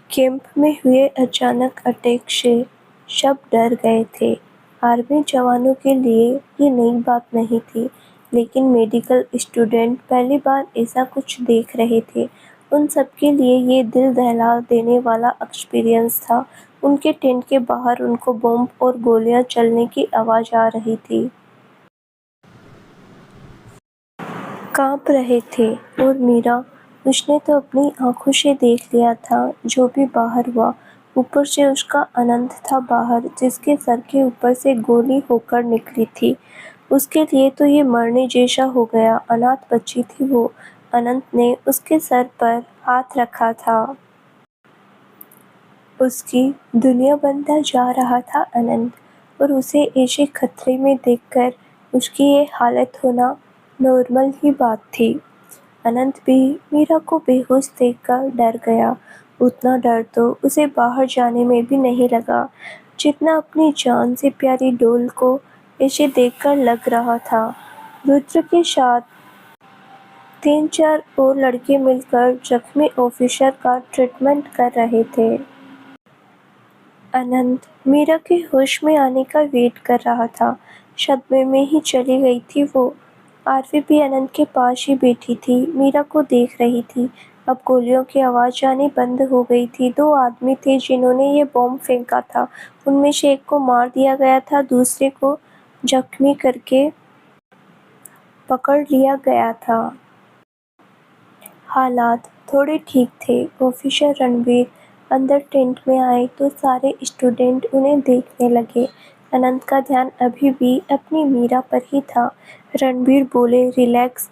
Camp में हुए अचानक अटैक से सब डर गए थे। आर्मी जवानों के लिए ये नई बात नहीं थी, लेकिन मेडिकल स्टूडेंट पहली बार ऐसा कुछ देख रहे थे। उन सबके लिए ये दिल दहला देने वाला एक्सपीरियंस था। उनके टेंट के बाहर उनको बम और गोलियां चलने की आवाज़ आ रही थी। कांप रहे थे और मीरा, उसने तो अपनी आंखों से देख लिया था जो भी बाहर हुआ। ऊपर से उसका अनंत था बाहर, जिसके सर के ऊपर से गोली होकर निकली थी। उसके लिए तो ये मरने जैसा हो गया। अनाथ बच्ची थी वो। अनंत ने उसके सर पर हाथ रखा था। उसकी दुनिया बनता जा रहा था अनंत, और उसे ऐसे खतरे में देखकर उसकी ये हालत होना नॉर्मल ही बात थी। अनंत भी मीरा को बेहोश देखकर डर गया। उतना डर तो उसे बाहर जाने में भी नहीं लगा, जितना अपनी जान से प्यारी डोल को ऐसे देखकर लग रहा था। रुद्र के साथ 3-4 और लड़के मिलकर जख्मी ऑफिसर का ट्रीटमेंट कर रहे थे। अनंत मीरा के होश में आने का वेट कर रहा था। सदमे में ही चली गई थी वो। आरवी भी अनंत के पास ही बैठी थी, मीरा को देख रही थी। अब गोलियों की आवाज़ आनी बंद हो गई थी। 2 आदमी थे जिन्होंने ये बॉम्ब फेंका था। उनमें से एक को मार दिया गया था, दूसरे को जख्मी करके पकड़ लिया गया था। हालात थोड़े ठीक थे। ऑफिसर रणवीर अंदर टेंट में आए तो सारे स्टूडेंट उन्हें देखने लगे। अनंत का ध्यान अभी भी अपनी मीरा पर ही था। रणवीर बोले, रिलैक्स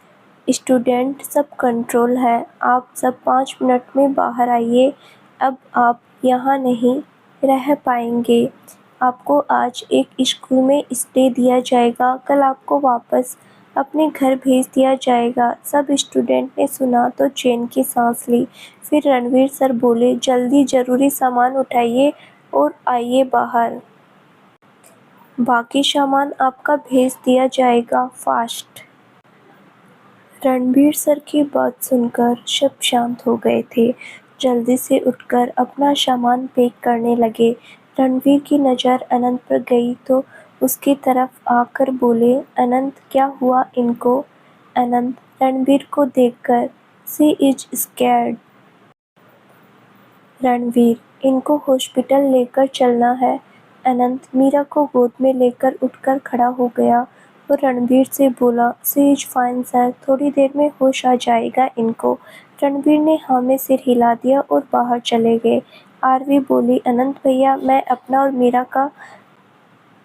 स्टूडेंट, सब कंट्रोल है। आप सब 5 मिनट में बाहर आइए। अब आप यहाँ नहीं रह पाएंगे। आपको आज एक स्कूल में स्टे दिया जाएगा। कल आपको वापस अपने घर भेज दिया जाएगा। सब स्टूडेंट ने सुना तो चैन की सांस ली। फिर रणवीर सर बोले, जल्दी जरूरी सामान उठाइए और आइए बाहर। बाकी सामान आपका भेज दिया जाएगा, फास्ट। रणवीर सर की बात सुनकर सब शांत हो गए थे। जल्दी से उठकर अपना सामान पैक करने लगे। रणवीर की नज़र अनंत पर गई तो उसकी तरफ आकर बोले, अनंत क्या हुआ इनको? अनंत रणवीर को देखकर, शी इज स्कैर्ड। रणवीर, इनको हॉस्पिटल लेकर चलना है। अनंत मीरा को गोद में लेकर उठकर खड़ा हो गया और रणवीर से बोला, शी इज फाइन सर, थोड़ी देर में होश आ जाएगा इनको। रणवीर ने हाँ में सिर हिला दिया और बाहर चले गए। आरवी बोली, अनंत भैया, मैं अपना और मीरा का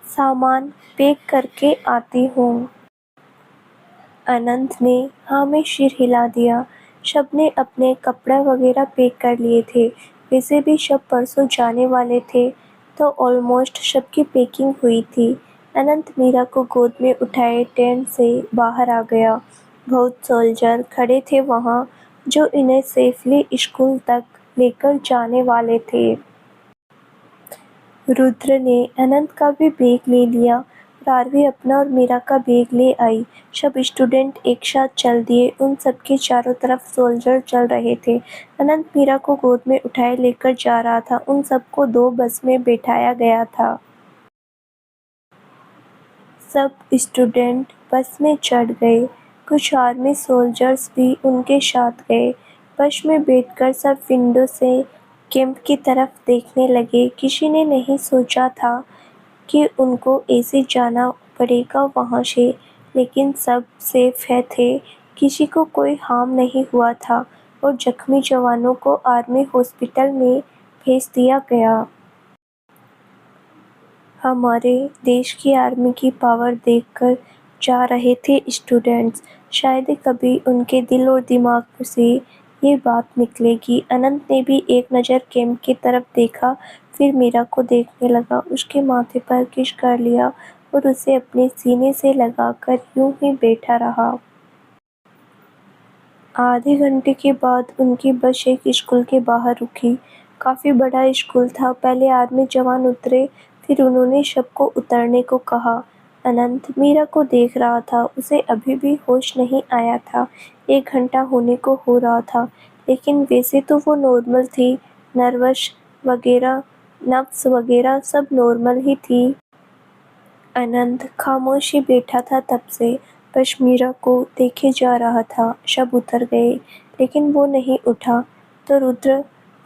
सामान पैक करके आती हूँ। अनंत ने हाँ में सिर हिला दिया। सबने अपने कपड़े वगैरह पैक कर लिए थे। वैसे भी सब परसों जाने वाले थे तो ऑलमोस्ट सबकी पैकिंग हुई थी। अनंत मीरा को गोद में उठाए टेंट से बाहर आ गया। बहुत सोल्जर खड़े थे वहाँ, जो इन्हें सेफली स्कूल तक लेकर जाने वाले थे। रुद्र ने अनंत का भी बैग ले लिया और आरवी अपना और मीरा का बैग ले आई। सब स्टूडेंट एक साथ चल दिए। उन सबके चारों तरफ सोल्जर चल रहे थे। अनंत मीरा को गोद में उठाए लेकर जा रहा था। उन सबको 2 बस में बैठाया गया था। सब स्टूडेंट बस में चढ़ गए। कुछ आर्मी सोल्जर्स भी उनके साथ गए। बस में बैठकर सब विंडो से कैंप की तरफ देखने लगे। किसी ने नहीं सोचा था कि उनको ऐसे जाना पड़ेगा वहाँ से, लेकिन सब सेफ है थे। किसी को कोई हार्म नहीं हुआ था और जख्मी जवानों को आर्मी हॉस्पिटल में भेज दिया गया। हमारे देश की आर्मी की पावर देखकर जा रहे थे स्टूडेंट्स। शायद कभी उनके दिल और दिमाग से ये बात निकलेगी। अनंत ने भी एक नज़र कैंप की तरफ देखा, फिर मीरा को देखने लगा। उसके माथे पर किस कर लिया और उसे अपने सीने से लगाकर यूं ही बैठा रहा। आधे घंटे के बाद उनकी बस एक स्कूल के बाहर रुकी। काफ़ी बड़ा स्कूल था। पहले आर्मी जवान उतरे, फिर उन्होंने सबको उतरने को कहा। अनंत मीरा को देख रहा था। उसे अभी भी होश नहीं आया था। 1 घंटा होने को हो रहा था, लेकिन वैसे तो वो नॉर्मल थी। नर्वस वगैरह नब्ज़ वगैरह सब नॉर्मल ही थी। अनंत खामोश ही बैठा था तब से, बस मीरा को देखे जा रहा था। शब उतर गए, लेकिन वो नहीं उठा, तो रुद्र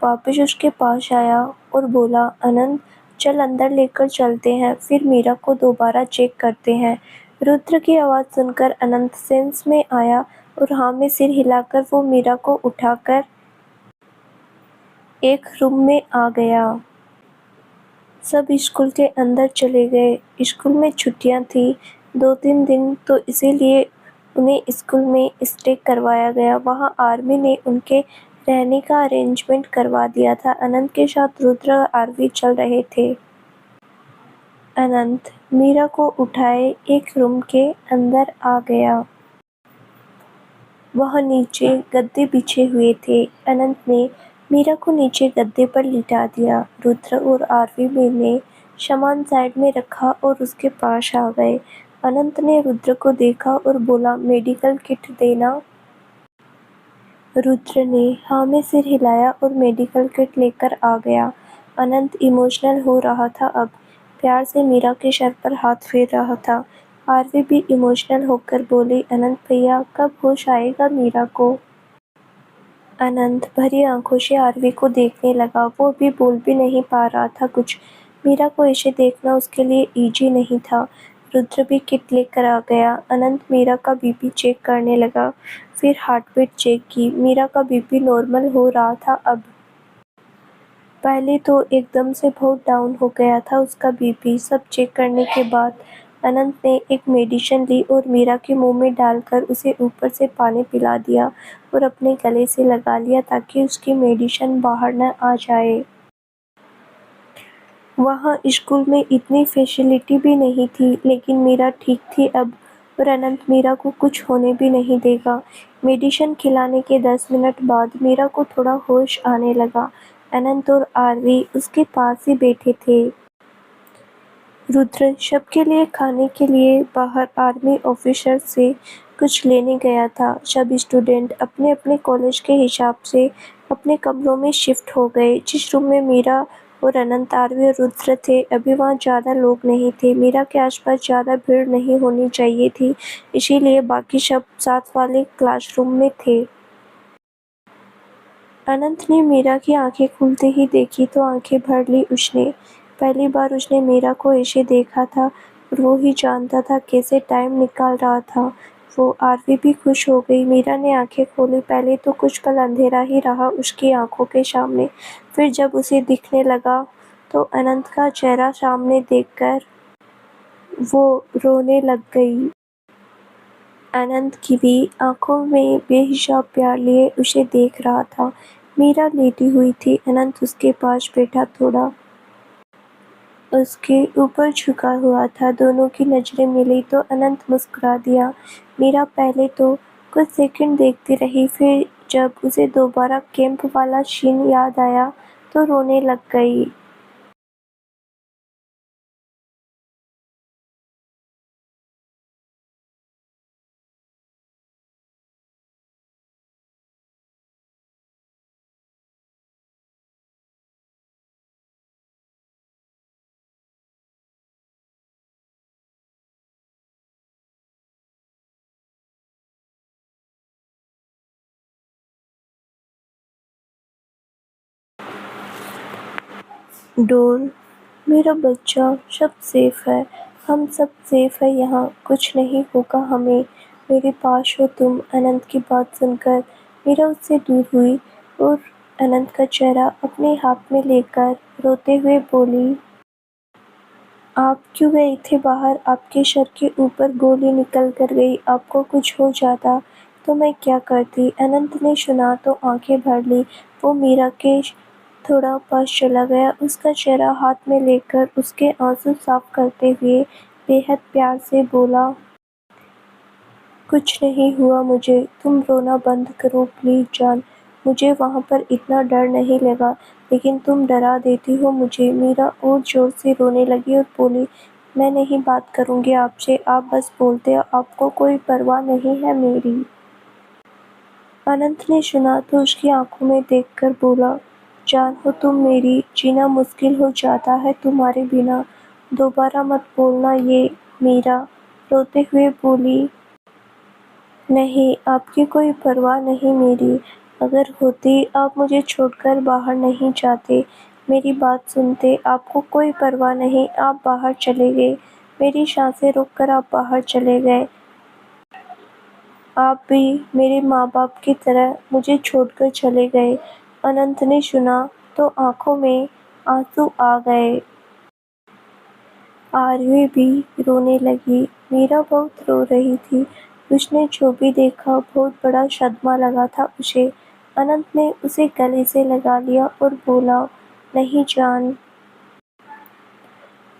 वापस उसके पास आया और बोला, अनंत चल अंदर लेकर चलते हैं, फिर मीरा को दोबारा चेक करते हैं। रुद्र की आवाज़ सुनकर अनंत सेंस में आया और हाँ में सिर हिलाकर वो मीरा को उठाकर एक रूम में आ गया। सब स्कूल के अंदर चले गए। स्कूल में छुट्टियां थी 2-3 दिन, तो इसीलिए उन्हें स्कूल में स्टे करवाया गया। वहाँ आर्मी ने उनके रहने का अरेंजमेंट करवा दिया था। अनंत के साथ रुद्र और आरवी चल रहे थे। अनंत मीरा को उठाए एक रूम के अंदर आ गया। वहाँ नीचे गद्दे बिछे हुए थे। अनंत ने मीरा को नीचे गद्दे पर लिटा दिया। रुद्र और आरवी ने सामान साइड में रखा और उसके पास आ गए। अनंत ने रुद्र को देखा और बोला, मेडिकल किट देना। रुद्र ने हाँ में सिर हिलाया और मेडिकल किट लेकर आ गया। अनंत इमोशनल हो रहा था अब, प्यार से मीरा के सर पर हाथ फेर रहा था। आरवी भी इमोशनल होकर बोली, अनंत भैया कब होश आएगा मीरा को। अनंत भरी आंखों से आरवी को देखने लगा। वो भी बोल भी नहीं पा रहा था कुछ। मीरा को ऐसे देखना उसके लिए इजी नहीं था। रुद्र भी किट लेकर आ गया। अनंत मीरा का बीपी चेक करने लगा, फिर हार्टबीट चेक की। मीरा का बीपी नॉर्मल हो रहा था अब। पहले तो एकदम से बहुत डाउन हो गया था उसका बीपी। सब चेक करने के बाद अनंत ने एक मेडिसिन ली और मीरा के मुंह में डालकर उसे ऊपर से पानी पिला दिया और अपने गले से लगा लिया ताकि उसकी मेडिसिन बाहर न आ जाए। वहाँ स्कूल में इतनी फैसिलिटी भी नहीं थी, लेकिन मीरा ठीक थी अब और अनंत मीरा को कुछ होने भी नहीं देगा। मेडिसिन खिलाने के 10 मिनट बाद मीरा को थोड़ा होश आने लगा। अनंत और आरवी उसके पास ही बैठे थे। रुद्र शब के लिए खाने के लिए बाहर आर्मी ऑफिसर से कुछ लेने गया था। सब स्टूडेंट अपने अपने कॉलेज के हिसाब से अपने कमरों में शिफ्ट हो गए। जिस रूम में मीरा और अनंत, आरवी और रुद्र थे, अभी वहाँ ज़्यादा लोग नहीं थे। मीरा के आसपास ज़्यादा भीड़ नहीं होनी चाहिए थी, इसीलिए बाकी सब साथ वाले क्लासरूम में थे। अनंत ने मीरा की आंखें खुलते ही देखी तो आंखें भर ली उसने। पहली बार उसने मीरा को ऐसे देखा था और वो ही जानता था कैसे टाइम निकाल रहा था वो। आरवी भी खुश हो गई। मीरा ने आंखें खोली। पहले तो कुछ पल अंधेरा ही रहा उसकी आंखों के सामने, फिर जब उसे दिखने लगा तो अनंत का चेहरा सामने देखकर वो रोने लग गई। अनंत की भी आंखों में बेहिसाब प्यार लिए उसे देख रहा था। मीरा लेटी हुई थी। अनंत उसके पास बैठा, थोड़ा उसके ऊपर झुका हुआ था। दोनों की नजरें मिली तो अनंत मुस्कुरा दिया। मीरा पहले तो कुछ सेकंड देखती रही, फिर जब उसे दोबारा कैंप वाला सीन याद आया तो रोने लग गई। डोल, मेरा बच्चा, सब सेफ है। हम सब सेफ है यहाँ, कुछ नहीं होगा हमें। मेरे पास हो तुम। अनंत की बात सुनकर मीरा उससे दूर हुई और अनंत का चेहरा अपने हाथ में लेकर रोते हुए बोली, आप क्यों गए थे बाहर। आपके सर के ऊपर गोली निकल कर गई। आपको कुछ हो जाता तो मैं क्या करती। अनंत ने सुना तो आंखें भर ली। वो मीरा के थोड़ा पास चला गया। उसका चेहरा हाथ में लेकर उसके आंसू साफ करते हुए बेहद प्यार से बोला, कुछ नहीं हुआ मुझे। तुम रोना बंद करो प्लीज जान। मुझे वहाँ पर इतना डर नहीं लगा, लेकिन तुम डरा देती हो मुझे। मीरा और जोर से रोने लगी और बोली, मैं नहीं बात करूँगी आपसे, आप बस बोलते हो, आपको कोई परवाह नहीं है मेरी। अनंत ने सुना तो उसकी आंखों में देखकर बोला, जान हो तुम मेरी, जीना मुश्किल हो जाता है तुम्हारे बिना। दोबारा मत बोलना ये, मीरा रोते हुए बोली। नहीं, आपकी कोई परवाह नहीं मेरी। अगर होती आप मुझे छोड़कर बाहर नहीं जाते, मेरी बात सुनते। आपको कोई परवाह नहीं, आप बाहर चले गए। मेरी सांसें रोककर आप बाहर चले गए। आप भी मेरे माँ-बाप की तरह मुझे छोड़कर चले गए। अनंत ने सुना तो आँखों में आंसू आ गए। आरवी भी रोने लगी। मीरा बहुत रो रही थी। उसने जो भी देखा बहुत बड़ा सदमा लगा था उसे। अनंत ने उसे गले से लगा लिया और बोला, नहीं जान,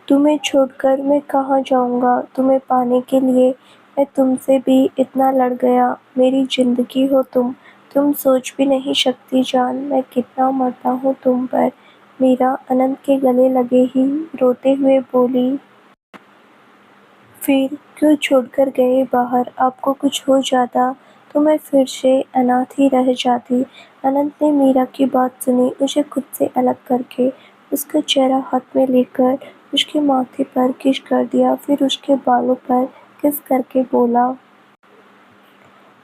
तुम्हें छोड़कर मैं कहाँ जाऊँगा तुम्हें पाने के लिए। मैं तुमसे भी इतना लड़ गया। मेरी जिंदगी हो तुम सोच भी नहीं सकती जान, मैं कितना मरता हूँ तुम पर। मीरा अनंत के गले लगे ही रोते हुए बोली, फिर क्यों छोड़कर गए बाहर? आपको कुछ हो जाता तो मैं फिर से अनाथ ही रह जाती। अनंत ने मीरा की बात सुनी। उसे खुद से अलग करके उसका चेहरा हाथ में लेकर उसके माथे पर किस कर दिया। फिर उसके बालों पर किस करके बोला,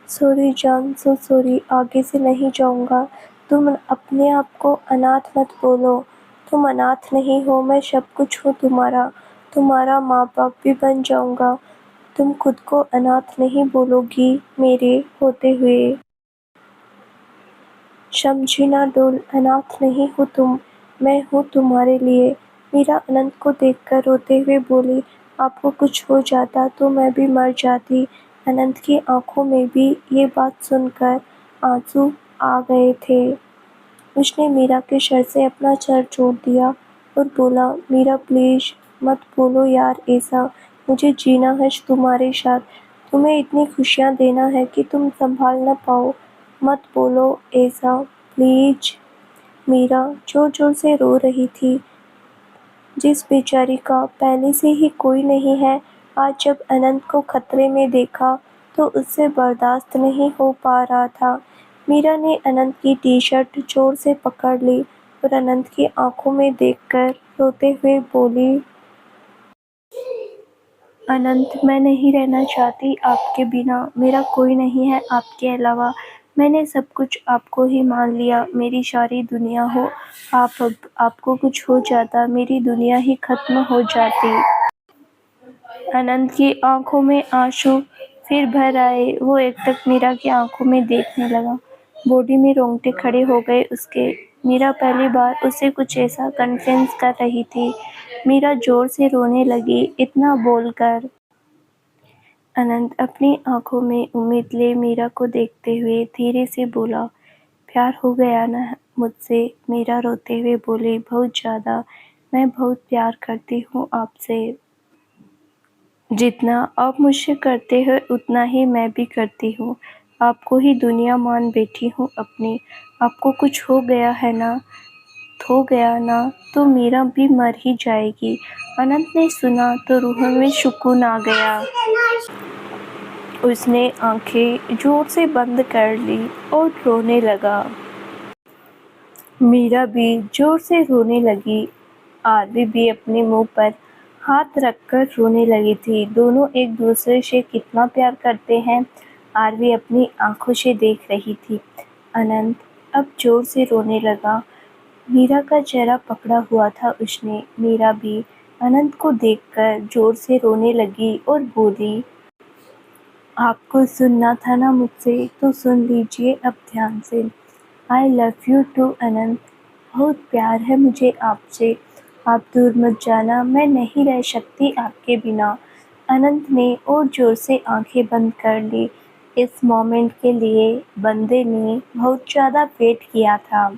सॉरी जान, सो सॉरी, आगे से नहीं जाऊँगा। तुम अपने आप को अनाथ मत बोलो। तुम अनाथ नहीं हो, मैं सब कुछ हूँ तुम्हारा। तुम्हारा माँ-बाप भी बन जाऊँगा। तुम खुद को अनाथ नहीं बोलोगी मेरे होते हुए। समझी ना डोल, अनाथ नहीं हो तुम, मैं हूँ तुम्हारे लिए। मीरा अनंत को देखकर रोते हुए बोली, आपको कुछ हो जाता तो मैं भी मर जाती। अनंत की आंखों में भी ये बात सुनकर आंसू आ गए थे। उसने मीरा के सर से अपना सर छोड़ दिया और बोला, मीरा प्लीज मत बोलो यार ऐसा। मुझे जीना है तुम्हारे साथ। तुम्हें इतनी खुशियाँ देना है कि तुम संभाल ना पाओ। मत बोलो ऐसा प्लीज। मीरा जोर जोर से रो रही थी। जिस बेचारी का पहले से ही कोई नहीं है, आज जब अनंत को खतरे में देखा तो उससे बर्दाश्त नहीं हो पा रहा था। मीरा ने अनंत की टी-शर्ट जोर से पकड़ ली और अनंत की आंखों में देखकर रोते हुए बोली, अनंत, मैं नहीं रहना चाहती आपके बिना। मेरा कोई नहीं है आपके अलावा। मैंने सब कुछ आपको ही मान लिया। मेरी सारी दुनिया हो आप। अब आपको कुछ हो जाता, मेरी दुनिया ही खत्म हो जाती। अनंत की आंखों में आंसू फिर भर आए। वो एकटक मीरा की आंखों में देखने लगा। बॉडी में रोंगटे खड़े हो गए उसके। मीरा पहली बार उसे कुछ ऐसा कन्फेस कर रही थी। मीरा जोर से रोने लगी इतना बोलकर। अनंत अपनी आंखों में उम्मीद ले मीरा को देखते हुए धीरे से बोला, प्यार हो गया ना मुझसे? मीरा रोते हुए बोली, बहुत ज़्यादा। मैं बहुत प्यार करती हूँ आपसे। जितना आप मुझसे करते हो उतना ही मैं भी करती हूँ। आपको ही दुनिया मान बैठी हूँ अपनी। आपको कुछ हो गया है ना, हो गया ना तो मीरा भी मर ही जाएगी। अनंत ने सुना तो रूह में सुकून आ गया। उसने आंखें जोर से बंद कर ली और रोने लगा। मीरा भी जोर से रोने लगी। आरवी भी अपने मुंह पर हाथ रखकर रोने लगी थी। दोनों एक दूसरे से कितना प्यार करते हैं, आरवी अपनी आंखों से देख रही थी। अनंत अब जोर से रोने लगा। मीरा का चेहरा पकड़ा हुआ था उसने। मीरा भी अनंत को देखकर जोर से रोने लगी और बोली, आपको सुनना था ना मुझसे तो सुन लीजिए अब ध्यान से। आई लव यू टू अनंत। बहुत प्यार है मुझे आपसे। आप दूर मत जाना, मैं नहीं रह सकती आपके बिना। अनंत ने और जोर से आंखें बंद कर ली। इस मोमेंट के लिए बंदे ने बहुत ज़्यादा वेट किया था।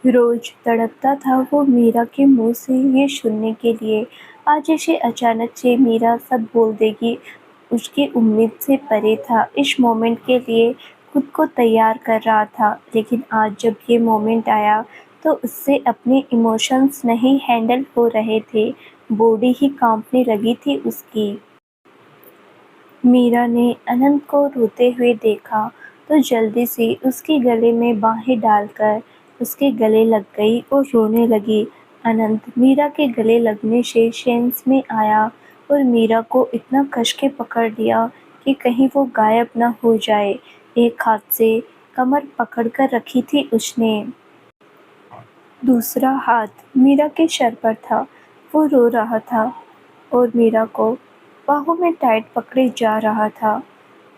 रोज तड़पता था वो मीरा के मुंह से ये सुनने के लिए। आज इसे अचानक से मीरा सब बोल देगी, उसकी उम्मीद से परे था। इस मोमेंट के लिए खुद को तैयार कर रहा था, लेकिन आज जब ये मोमेंट आया तो उससे अपने इमोशंस नहीं हैंडल हो रहे थे। बॉडी ही कांपने लगी थी उसकी। मीरा ने अनंत को रोते हुए देखा तो जल्दी से उसके गले में बाहें डालकर उसके गले लग गई और रोने लगी। अनंत मीरा के गले लगने से सेंस में आया और मीरा को इतना कस के पकड़ लिया कि कहीं वो गायब न हो जाए। एक हाथ से कमर पकड़कर रखी थी उसने, दूसरा हाथ मीरा के सर पर था। वो रो रहा था और मीरा को बाहों में टाइट पकड़े जा रहा था।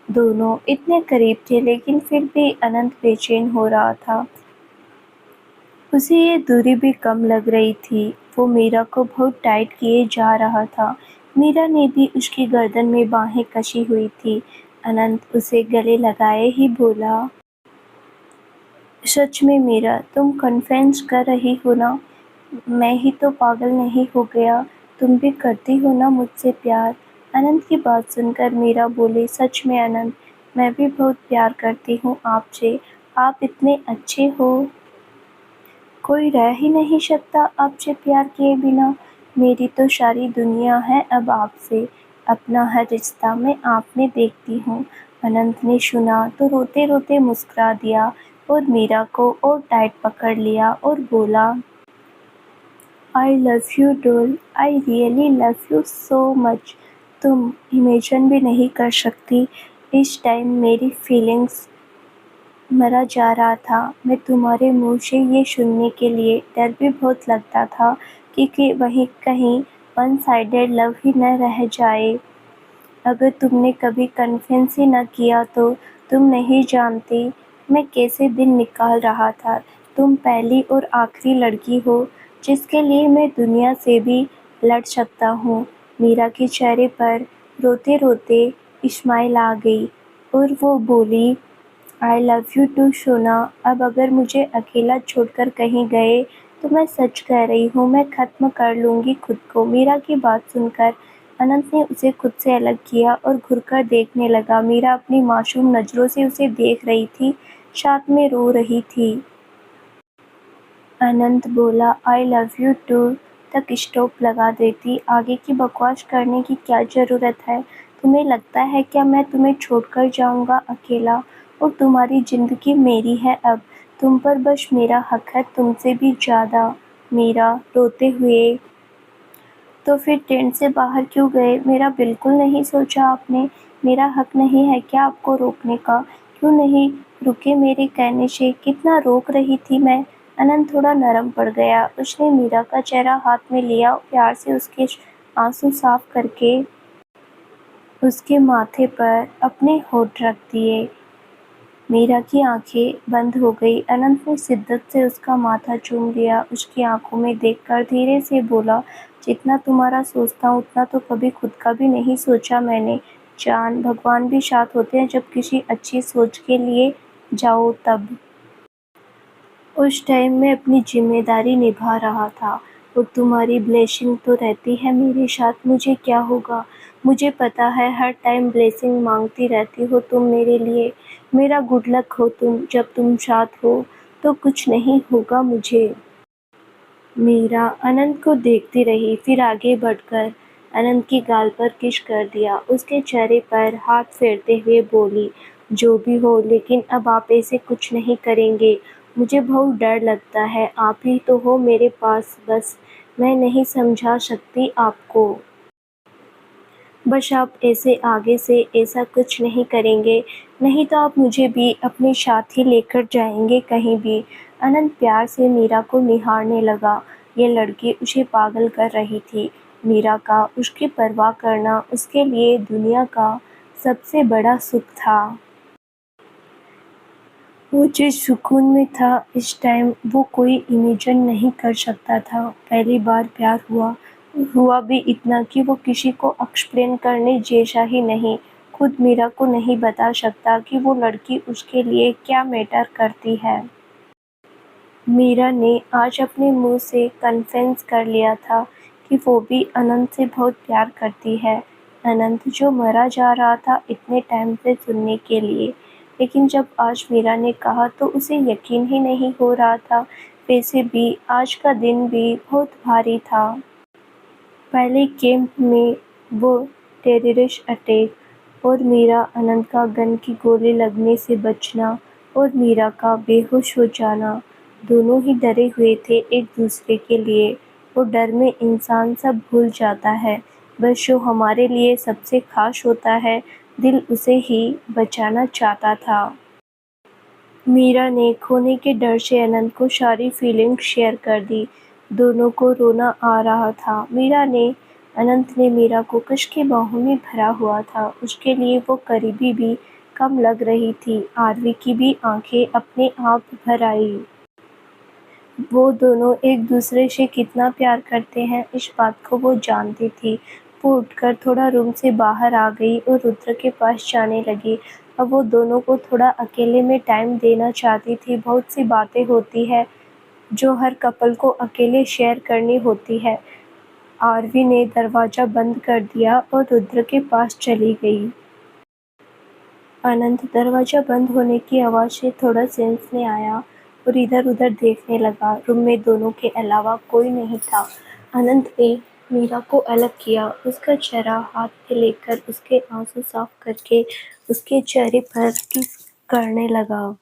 दोनों इतने करीब थे लेकिन फिर भी अनंत बेचैन हो रहा था। उसे ये दूरी भी कम लग रही थी। वो मीरा को बहुत टाइट किए जा रहा था। मीरा ने भी उसकी गर्दन में बाहें कसी हुई थी। अनंत उसे गले लगाए ही बोला, सच में मीरा, तुम कन्फेस कर रही हो ना? मैं ही तो पागल नहीं हो गया? तुम भी करती हो ना मुझसे प्यार? अनंत की बात सुनकर मीरा बोली, सच में अनंत, मैं भी बहुत प्यार करती हूँ आपसे। आप इतने अच्छे हो, कोई रह ही नहीं सकता आपसे प्यार किए बिना। मेरी तो सारी दुनिया है अब आपसे। अपना हर रिश्ता मैं आप में देखती हूँ। अनंत ने सुना तो रोते रोते मुस्कुरा दिया और मीरा को और टाइट पकड़ लिया और बोला, I love you doll, I really love you so much. तुम इमेजिन भी नहीं कर सकती इस टाइम मेरी फीलिंग्स मरा जा रहा था। मैं तुम्हारे मुंह से ये सुनने के लिए डर भी बहुत लगता था कि वहीं कहीं वन साइडेड लव ही न रह जाए। अगर तुमने कभी कन्फेस ही न किया तो तुम नहीं जानती मैं कैसे दिन निकाल रहा था। तुम पहली और आखिरी लड़की हो जिसके लिए मैं दुनिया से भी लड़ सकता हूँ। मीरा के चेहरे पर रोते रोते स्माइल आ गई और वो बोली, आई लव यू टू सोना। अब अगर मुझे अकेला छोड़कर कहीं गए तो मैं सच कह रही हूँ, मैं ख़त्म कर लूँगी खुद को। मीरा की बात सुनकर अनंत ने उसे खुद से अलग किया और घुरकर देखने लगा। मीरा अपनी मासूम नज़रों से उसे देख रही थी, साथ में रो रही थी। अनंत बोला, आई लव यू टू तक स्टॉप लगा देती। आगे की बकवास करने की क्या ज़रूरत है? तुम्हें लगता है क्या मैं तुम्हें छोड़कर जाऊँगा अकेला? और तुम्हारी ज़िंदगी मेरी है अब। तुम पर बस मेरा हक है, तुमसे भी ज़्यादा। मीरा रोते हुए, तो फिर टेंट से बाहर क्यों गए? मेरा बिल्कुल नहीं सोचा आपने? मेरा हक नहीं है क्या आपको रोकने का? क्यों नहीं रुके मेरे कहने से? कितना रोक रही थी मैं। अनंत थोड़ा नरम पड़ गया। उसने मीरा का चेहरा हाथ में लिया और प्यार से उसके आंसू साफ करके उसके माथे पर अपने होंठ रख दिए। मीरा की आंखें बंद हो गई। अनंत ने शिद्दत से उसका माथा चूम लिया। उसकी आंखों में देखकर धीरे से बोला, जितना तुम्हारा सोचता हूँ उतना तो कभी खुद का भी नहीं सोचा मैंने। जान, भगवान भी साथ होते हैं जब किसी अच्छी सोच के लिए जाओ तब। उस टाइम मैं अपनी जिम्मेदारी निभा रहा था और तुम्हारी ब्लेसिंग तो रहती है मेरे साथ। मुझे क्या होगा? मुझे पता है हर टाइम ब्लेसिंग मांगती रहती हो तुम मेरे लिए। मेरा गुड लक हो तुम। जब तुम साथ हो तो कुछ नहीं होगा मुझे। मीरा अनंत को देखती रही, फिर आगे बढ़कर अनंत की गाल पर किस कर दिया। उसके चेहरे पर हाथ फेरते हुए बोली, जो भी हो लेकिन अब आप ऐसे कुछ नहीं करेंगे। मुझे बहुत डर लगता है। आप ही तो हो मेरे पास बस। मैं नहीं समझा सकती आपको। बस आप ऐसे आगे से ऐसा कुछ नहीं करेंगे, नहीं तो आप मुझे भी अपने साथ ही लेकर जाएंगे कहीं भी। अनंत प्यार से मीरा को निहारने लगा। ये लड़की उसे पागल कर रही थी। मीरा का उसकी परवाह करना उसके लिए दुनिया का सबसे बड़ा सुख था। वो जिस सुकून में था इस टाइम वो कोई इमेजिन नहीं कर सकता था। पहली बार प्यार हुआ, हुआ भी इतना कि वो किसी को एक्सप्लेन करने जैसा ही नहीं। खुद मीरा को नहीं बता सकता कि वो लड़की उसके लिए क्या मैटर करती है। मीरा ने आज अपने मुंह से कन्फेस कर लिया था कि वो भी अनंत से बहुत प्यार करती है। अनंत जो मरा जा रहा था इतने टाइम से सुनने के लिए, लेकिन जब आज मीरा ने कहा तो उसे यकीन ही नहीं हो रहा था। वैसे भी आज का दिन भी बहुत भारी था। पहले कैंप में वो टेररिस्ट अटैक और मीरा अनंत का गन की गोली लगने से बचना और मीरा का बेहोश हो जाना दोनों ही डरे हुए थे एक दूसरे के लिए। वो डर में इंसान सब भूल जाता है। बस जो हमारे लिए सबसे खास होता है, दिल उसे ही बचाना चाहता था। मीरा ने खोने के डर से अनंत को सारी फीलिंग्स शेयर कर दी। दोनों को रोना आ रहा था। अनंत ने मीरा को कश के बाहों में भरा हुआ था। उसके लिए वो करीबी भी कम लग रही थी। आरवी की भी आंखें अपने आप भर आई। वो दोनों एक दूसरे से कितना प्यार करते हैं, इस बात को वो जानती थी। वो उठकर थोड़ा रूम से बाहर आ गई और रुद्र के पास जाने लगी। अब वो दोनों को थोड़ा अकेले में टाइम देना चाहती थी। बहुत सी बातें होती है जो हर कपल को अकेले शेयर करनी होती है। आरवी ने दरवाज़ा बंद कर दिया और रुद्र के पास चली गई। अनंत दरवाज़ा बंद होने की आवाज़ से थोड़ा सेंस में आया और इधर-उधर देखने लगा। रूम में दोनों के अलावा कोई नहीं था। अनंत ने मीरा को अलग किया। उसका चेहरा हाथ में लेकर उसके आंसू साफ करके उसके चेहरे पर किस करने लगा।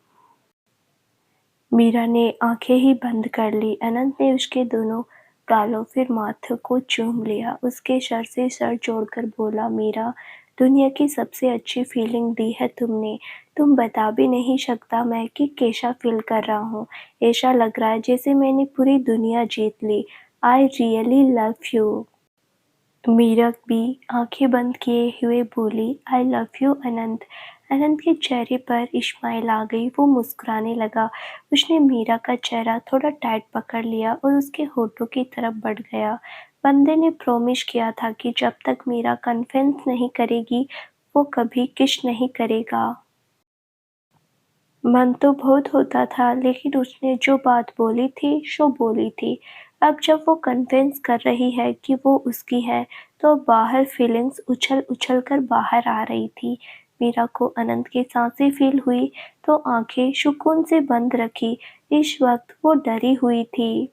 मीरा ने आंखें ही बंद कर ली। अनंत ने उसके दोनों गालों फिर माथे को चूम लिया। उसके सर से सर जोड़कर बोला, मीरा, दुनिया की सबसे अच्छी फीलिंग दी है तुमने। तुम बता भी नहीं सकता मैं कि कैसा फील कर रहा हूँ। ऐसा लग रहा है जैसे मैंने पूरी दुनिया जीत ली। I really love you. Meera भी आंखें बंद किए हुए बोली, आई लव यू अनंत। अनंत के चेहरे पर स्माइल आ गई। वो मुस्कुराने लगा। उसने मीरा का चेहरा थोड़ा टाइट पकड़ लिया और उसके होठों की तरफ बढ़ गया। बंदे ने प्रॉमिस किया था कि जब तक मीरा कन्फेस नहीं करेगी वो कभी किस नहीं करेगा। मन तो बहुत होता था, लेकिन उसने जो बात बोली थी सो बोली थी। अब जब वो कन्फेस कर रही है कि वो उसकी है, तो बाहर फीलिंग्स उछल-उछल कर बाहर आ रही थी। मीरा को अनंत की सांसें फील हुई तो आंखें सुकून से बंद रखी। इस वक्त वो डरी हुई थी।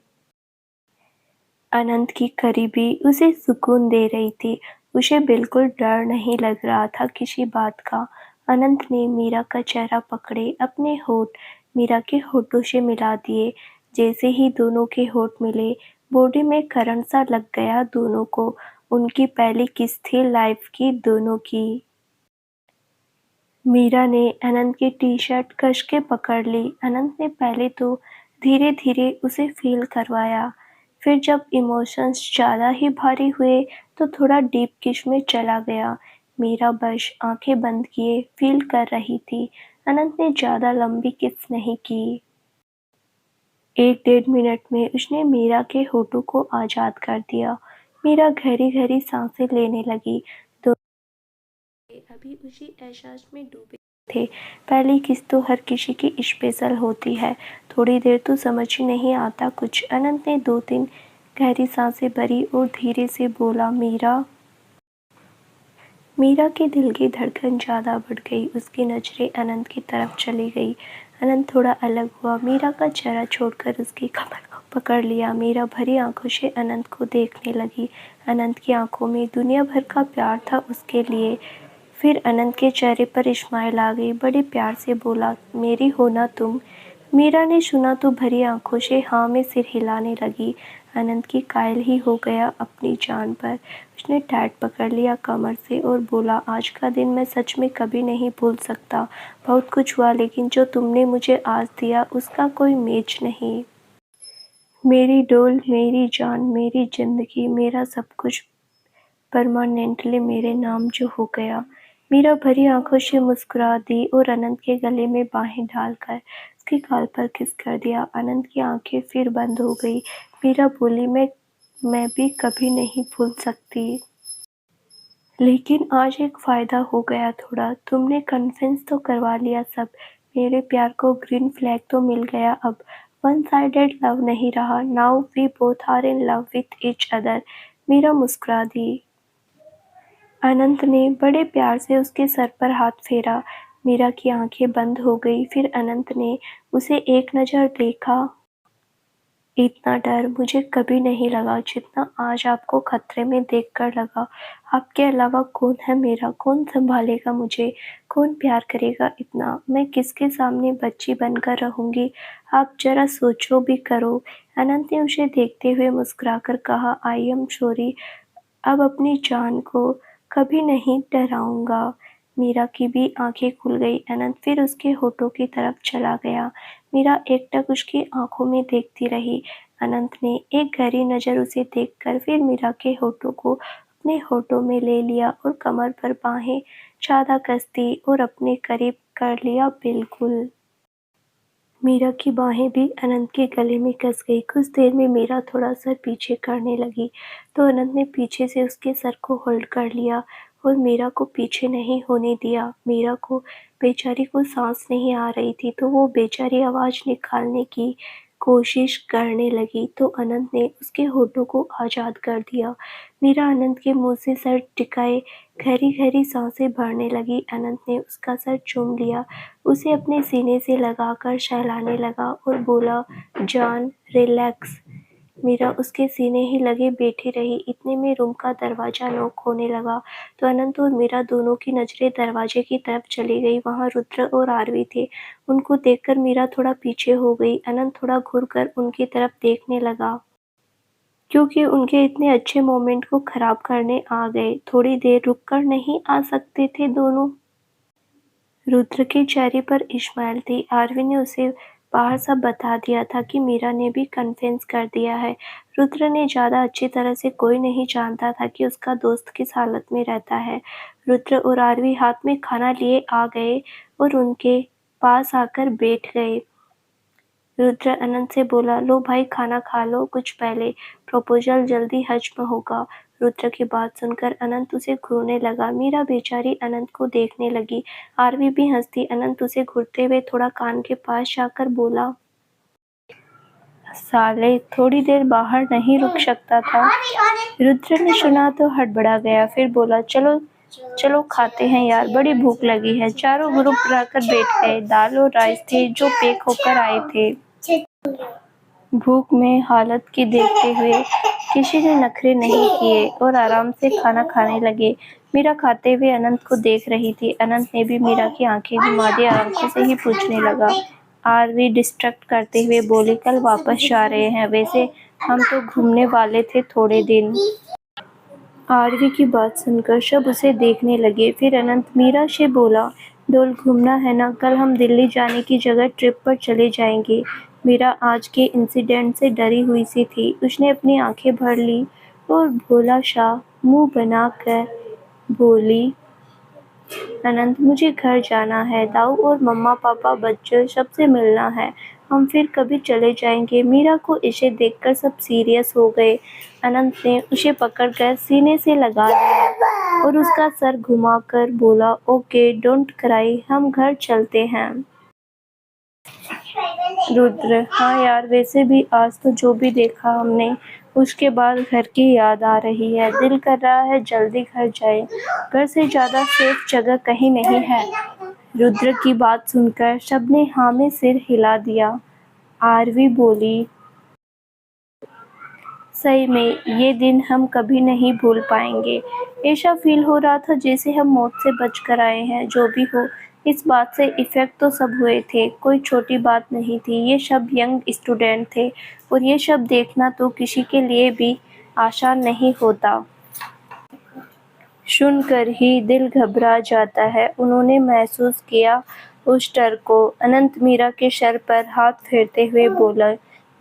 अनंत की करीबी उसे सुकून दे रही थी। उसे बिल्कुल डर नहीं लग रहा था किसी बात का। अनंत ने मीरा का चेहरा पकड़े अपने होठ मीरा के होठों से मिला दिए। जैसे ही दोनों के होठ मिले, बॉडी में करंट सा लग गया दोनों को। उनकी पहली किस थी लाइफ की दोनों की। मीरा ने अनंत की टी-शर्ट कस के पकड़ ली। अनंत ने पहले तो धीरे-धीरे उसे फील करवाया, फिर जब इमोशंस ज़्यादा ही भारी हुए तो थोड़ा डीप किस में चला गया। मीरा बस आंखें बंद किए फील कर रही थी। अनंत ने ज़्यादा लंबी किस नहीं की। 1 डेढ़ मिनट में उसने मीरा के होठों को आज़ाद कर दिया। मीरा गहरी-गहरी सांसें लेने लगी। अभी उसी एहसास में डूबे थे। पहली किस तो हर किसी की स्पेशल होती है। थोड़ी देर तो समझ ही नहीं आता कुछ। अनंत ने 2-3 गहरी सांसें भरी और धीरे से बोला, मीरा। मीरा के दिल की धड़कन ज़्यादा बढ़ गई। उसकी नज़रें अनंत की तरफ चली गई। अनंत थोड़ा अलग हुआ। मीरा का चेहरा छोड़कर उसकी कमर को पकड़ लिया। मीरा भरी आंखों से अनंत को देखने लगी। अनंत की आंखों में दुनिया भर का प्यार था उसके लिए। फिर अनंत के चेहरे पर स्माइल आ गई। बड़े प्यार से बोला, मेरी हो ना तुम। मीरा ने सुना तो भरी आंखों से हाँ में सिर हिलाने लगी। अनंत की कायल ही हो गया अपनी जान पर। उसने टाइट पकड़ लिया कमर से और बोला, आज का दिन मैं सच में कभी नहीं भूल सकता। बहुत कुछ हुआ, लेकिन जो तुमने मुझे आज दिया उसका कोई मैच नहीं। मेरी डोल, मेरी जान, मेरी जिंदगी, मेरा सब कुछ परमानेंटली मेरे नाम जो हो गया। मीरा भरी आंखों से मुस्कुरा दी और अनंत के गले में बाहें डालकर उसके गाल पर किस कर दिया। अनंत की आंखें फिर बंद हो गई। मीरा बोली, मैं भी कभी नहीं भूल सकती। लेकिन आज एक फ़ायदा हो गया थोड़ा। तुमने कन्विंस तो करवा लिया सब। मेरे प्यार को ग्रीन फ्लैग तो मिल गया अब। वन साइडेड लव नहीं रहा। Now we both are in love with each other. Meera मुस्कुरा दी। अनंत ने बड़े प्यार से उसके सर पर हाथ फेरा। मीरा की आंखें बंद हो गई। फिर अनंत ने उसे एक नज़र देखा। इतना डर मुझे कभी नहीं लगा जितना आज आपको खतरे में देखकर लगा। आपके अलावा कौन है मेरा? कौन सँभालेगा मुझे? कौन प्यार करेगा इतना? मैं किसके सामने बच्ची बनकर रहूँगी? आप ज़रा सोचो भी करो। अनंत ने उसे देखते हुए मुस्कुराकर कहा, आई एम सॉरी, अब अपनी जान को कभी नहीं डराऊँगा। मीरा की भी आँखें खुल गई। अनंत फिर उसके होठों की तरफ चला गया। मीरा एकटक उसकी आँखों में देखती रही। अनंत ने एक गहरी नज़र उसे देखकर फिर मीरा के होठों को अपने होठों में ले लिया और कमर पर बाहें ज़्यादा कस दी और अपने करीब कर लिया बिल्कुल। मीरा की बाहें भी अनंत के गले में कस गई। कुछ देर में मीरा थोड़ा सर पीछे करने लगी तो अनंत ने पीछे से उसके सर को होल्ड कर लिया और मीरा को पीछे नहीं होने दिया। मीरा को बेचारी को सांस नहीं आ रही थी तो वो बेचारी आवाज़ निकालने की कोशिश करने लगी तो अनंत ने उसके होठों को आज़ाद कर दिया। मीरा अनंत के मुंह से सर टिकाए गहरी गहरी सांसें भरने लगी। अनंत ने उसका सर चूम लिया, उसे अपने सीने से लगाकर सहलाने लगा और बोला, जान रिलैक्स। मीरा उसके सीने ही लगे बैठी रही। इतने में रूम का दरवाज़ा नॉक होने लगा तो अनंत और मीरा दोनों की नज़रें दरवाजे की तरफ चली गई। वहाँ रुद्र और आरवी थे। उनको देखकर मीरा थोड़ा पीछे हो गई। अनंत थोड़ा घूरकर उनकी तरफ देखने लगा क्योंकि उनके इतने अच्छे मोमेंट को खराब करने आ गए। थोड़ी देर रुककर नहीं आ सकते थे दोनों? रुद्र के चेहरे पर इस्माइल थी। आरवी ने उसे बाहर सब बता दिया था कि मीरा ने भी कन्फेस कर दिया है। रुद्र ने ज़्यादा अच्छी तरह से कोई नहीं जानता था कि उसका दोस्त किस हालत में रहता है। रुद्र और आरवी हाथ में खाना लिए आ गए और उनके पास आकर बैठ गए। रुद्र अनंत से बोला, लो भाई खाना खा लो कुछ पहले, प्रपोजल जल्दी हजम होगा। रुद्र की बात सुनकर अनंत उसे घूरने लगा। मीरा बेचारी अनंत को देखने लगी। आरवी भी हंसती। अनंत उसे घूरते हुए थोड़ा कान के पास जाकर बोला, साले थोड़ी देर बाहर नहीं रुक सकता था? रुद्र ने सुना तो हड़बड़ा गया, फिर बोला, चलो चलो खाते हैं यार, बड़ी भूख लगी है। चारों ग्रुप रहकर बैठ गए। दाल और राइस थे जो पैक होकर आए थे। भूख में हालत की देखते हुए किसी ने नखरे नहीं किए और आराम से खाना खाने लगे। मीरा खाते हुए अनंत को देख रही थी। अनंत ने भी मीरा की आंखें घुमा दी। आंखों से ही पूछने लगा, आरवी डिस्ट्रैक्ट करते हुए बोली, कल वापस जा रहे हैं? वैसे हम तो घूमने वाले थे थोड़े दिन। आरवी की बात सुनकर सब उसे देखने लगे। फिर अनंत मीरा से बोला, डोल घूमना है ना? कल हम दिल्ली जाने की जगह ट्रिप पर चले जाएंगे। मीरा आज के इंसिडेंट से डरी हुई सी थी। उसने अपनी आंखें भर ली और भोला सा मुंह बनाकर बोली, अनंत मुझे घर जाना है। दाऊ और मम्मा पापा बच्चों सबसे मिलना है। हम फिर कभी चले जाएंगे। मीरा को इसे देखकर सब सीरियस हो गए। अनंत ने उसे पकड़कर सीने से लगा लिया और उसका सर घुमाकर बोला, ओके डोंट क्राई, हम घर चलते हैं। रुद्र, हाँ यार, वैसे भी आज तो जो भी देखा हमने उसके बाद घर की याद आ रही है। दिल कर रहा है जल्दी घर जाए। घर से ज़्यादा सेफ जगह कहीं नहीं है। रुद्र की बात सुनकर सबने हाँ में सिर हिला दिया। आरवी बोली, सही में ये दिन हम कभी नहीं भूल पाएंगे। ऐसा फील हो रहा था जैसे हम मौत से बच कर आए हैं। जो भी हो, इस बात से इफ़ेक्ट तो सब हुए थे, कोई छोटी बात नहीं थी। ये सब यंग स्टूडेंट थे और ये सब देखना तो किसी के लिए भी आसान नहीं होता। सुनकर ही दिल घबरा जाता है। उन्होंने महसूस किया उस डर को। अनंत मीरा के सर पर हाथ फेरते हुए बोला,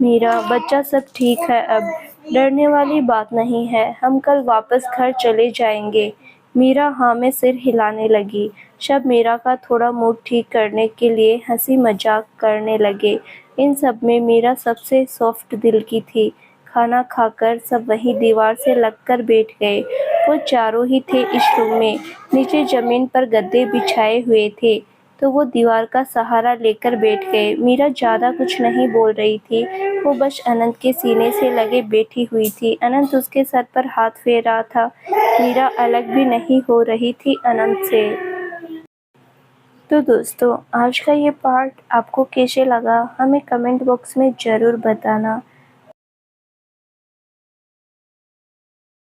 मीरा बच्चा सब ठीक है, अब डरने वाली बात नहीं है। हम कल वापस घर चले जाएंगे। मीरा हाँ में सिर हिलाने लगी। सब मीरा का थोड़ा मूड ठीक करने के लिए हंसी मजाक करने लगे। इन सब में मीरा सबसे सॉफ्ट दिल की थी। खाना खाकर सब वहीं दीवार से लगकर बैठ गए। वो चारों ही थे इस रूम में। नीचे जमीन पर गद्दे बिछाए हुए थे तो वो दीवार का सहारा लेकर बैठ गए। मीरा ज़्यादा कुछ नहीं बोल रही थी, वो बस अनंत के सीने से लगे बैठी हुई थी। अनंत उसके सर पर हाथ फेर रहा था। मीरा अलग भी नहीं हो रही थी अनंत से। तो दोस्तों, आज का ये पार्ट आपको कैसे लगा हमें कमेंट बॉक्स में ज़रूर बताना।